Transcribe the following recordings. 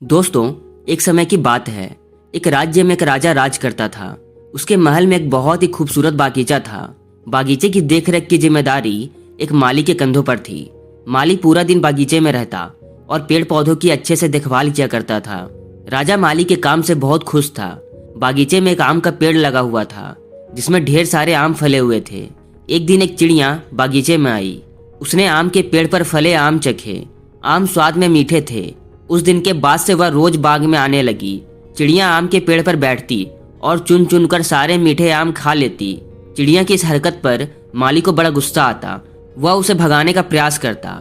दोस्तों, एक समय की बात है। एक राज्य में एक राजा राज करता था। उसके महल में एक बहुत ही खूबसूरत बागीचा था। बागीचे की देखरेख की जिम्मेदारी एक माली के कंधों पर थी। माली पूरा दिन बागीचे में रहता और पेड़ पौधों की अच्छे से देखभाल किया करता था। राजा माली के काम से बहुत खुश था। बागीचे में एक आम का पेड़ लगा हुआ था जिसमें ढेर सारे आम फले हुए थे। एक दिन एक चिड़िया बागीचे में आई। उसने आम के पेड़ पर फले आम चखे। आम स्वाद में मीठे थे। उस दिन के बाद से वह रोज बाग में आने लगी। चिड़िया आम के पेड़ पर बैठती और चुन चुन कर सारे मीठे आम खा लेती। चिड़िया की इस हरकत पर माली को बड़ा गुस्सा आता। वह उसे भगाने का प्रयास करता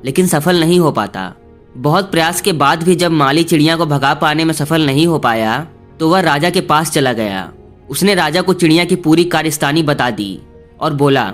लेकिन सफल नहीं हो पाता। बहुत प्रयास के बाद भी जब माली चिड़िया को भगा पाने में सफल नहीं हो पाया तो वह राजा के पास चला गया। उसने राजा को चिड़िया की पूरी कार्यस्तानी बता दी और बोला,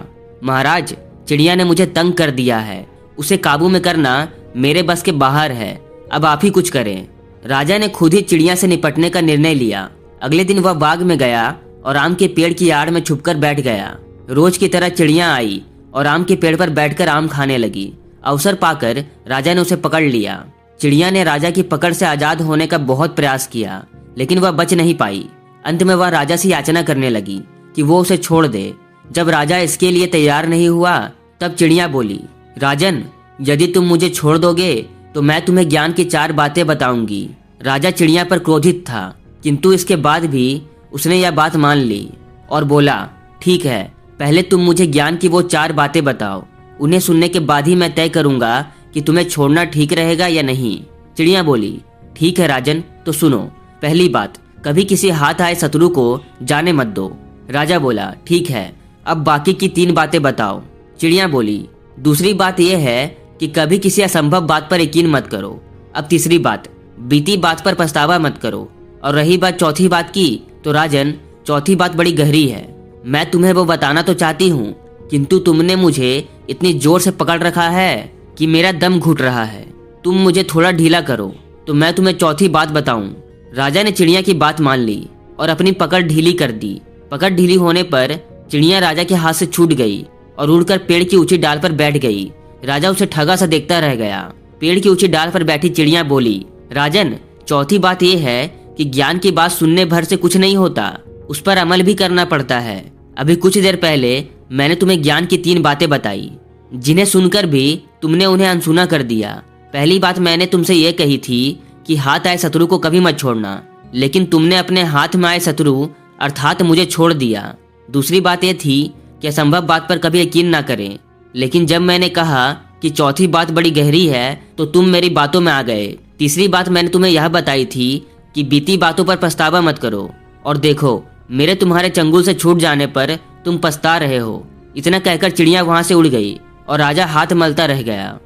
महाराज, चिड़िया ने मुझे तंग कर दिया है। उसे काबू में करना मेरे बस के बाहर है। अब आप ही कुछ करें। राजा ने खुद ही चिड़िया से निपटने का निर्णय लिया। अगले दिन वह बाग में गया और आम के पेड़ की आड़ में छुपकर बैठ गया। रोज की तरह चिड़िया आई और आम के पेड़ पर बैठकर आम खाने लगी। अवसर पाकर राजा ने उसे पकड़ लिया। चिड़िया ने राजा की पकड़ से आजाद होने का बहुत प्रयास किया लेकिन वह बच नहीं पाई। अंत में वह राजा से याचना करने लगी कि वो उसे छोड़ दे। जब राजा इसके लिए तैयार नहीं हुआ तब चिड़िया बोली, राजन, यदि तुम मुझे छोड़ दोगे तो मैं तुम्हें ज्ञान की 4 बातें बताऊंगी। राजा चिड़िया पर क्रोधित था किंतु इसके बाद भी उसने यह बात मान ली और बोला, ठीक है, पहले तुम मुझे ज्ञान की वो 4 बातें बताओ। उन्हें सुनने के बाद ही मैं तय करूंगा कि तुम्हें छोड़ना ठीक रहेगा या नहीं। चिड़िया बोली, ठीक है राजन, तो सुनो। पहली बात, कभी किसी हाथ आए शत्रु को जाने मत दो। राजा बोला, ठीक है, अब बाकी की 3 बातें बताओ। चिड़िया बोली, दूसरी बात यह है कि कभी किसी असंभव बात पर यकीन मत करो। अब तीसरी बात, बीती बात पर पछतावा मत करो। और रही बात चौथी बात की, तो राजन, चौथी बात बड़ी गहरी है। मैं तुम्हें वो बताना तो चाहती हूँ किंतु तुमने मुझे इतनी जोर से पकड़ रखा है कि मेरा दम घुट रहा है। तुम मुझे थोड़ा ढीला करो तो मैं तुम्हें चौथी बात बताऊं। राजा ने चिड़िया की बात मान ली और अपनी पकड़ ढीली कर दी। पकड़ ढीली होने पर चिड़िया राजा के हाथ से छूट गई और उड़कर पेड़ की ऊंची डाल पर बैठ गई। राजा उसे ठगा सा देखता रह गया। पेड़ की ऊंची डाल पर बैठी चिड़िया बोली, राजन, चौथी बात यह है कि ज्ञान की बात सुनने भर से कुछ नहीं होता, उस पर अमल भी करना पड़ता है। अभी कुछ देर पहले मैंने तुम्हें ज्ञान की 3 बातें बताई जिन्हें सुनकर भी तुमने उन्हें अनसुना कर दिया। पहली बात मैंने तुमसे यह कही थी कि हाथ आए शत्रु को कभी मत छोड़ना, लेकिन तुमने अपने हाथ में आए शत्रु अर्थात मुझे छोड़ दिया। दूसरी बात यह थी कि असंभव बात पर कभी यकीन ना करें, लेकिन जब मैंने कहा कि चौथी बात बड़ी गहरी है तो तुम मेरी बातों में आ गए। तीसरी बात मैंने तुम्हें यह बताई थी कि बीती बातों पर पछतावा मत करो। और देखो, मेरे तुम्हारे चंगुल से छूट जाने पर तुम पछता रहे हो। इतना कहकर चिड़िया वहां से उड़ गई और राजा हाथ मलता रह गया।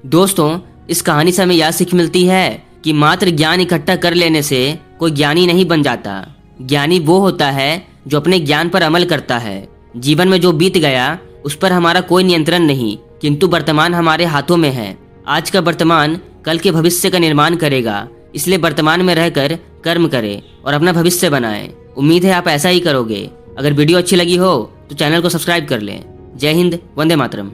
दोस्तों, इस कहानी से हमें यह सीख मिलती है कि मात्र ज्ञान इकट्ठा कर लेने से कोई ज्ञानी नहीं बन जाता। ज्ञानी वो होता है जो अपने ज्ञान पर अमल करता है। जीवन में जो बीत गया उस पर हमारा कोई नियंत्रण नहीं, किंतु वर्तमान हमारे हाथों में है। आज का वर्तमान कल के भविष्य का निर्माण करेगा, इसलिए वर्तमान में रहकर कर्म करें और अपना भविष्य बनाएं। उम्मीद है आप ऐसा ही करोगे। अगर वीडियो अच्छी लगी हो तो चैनल को सब्सक्राइब कर लें। जय हिंद, वंदे मातरम।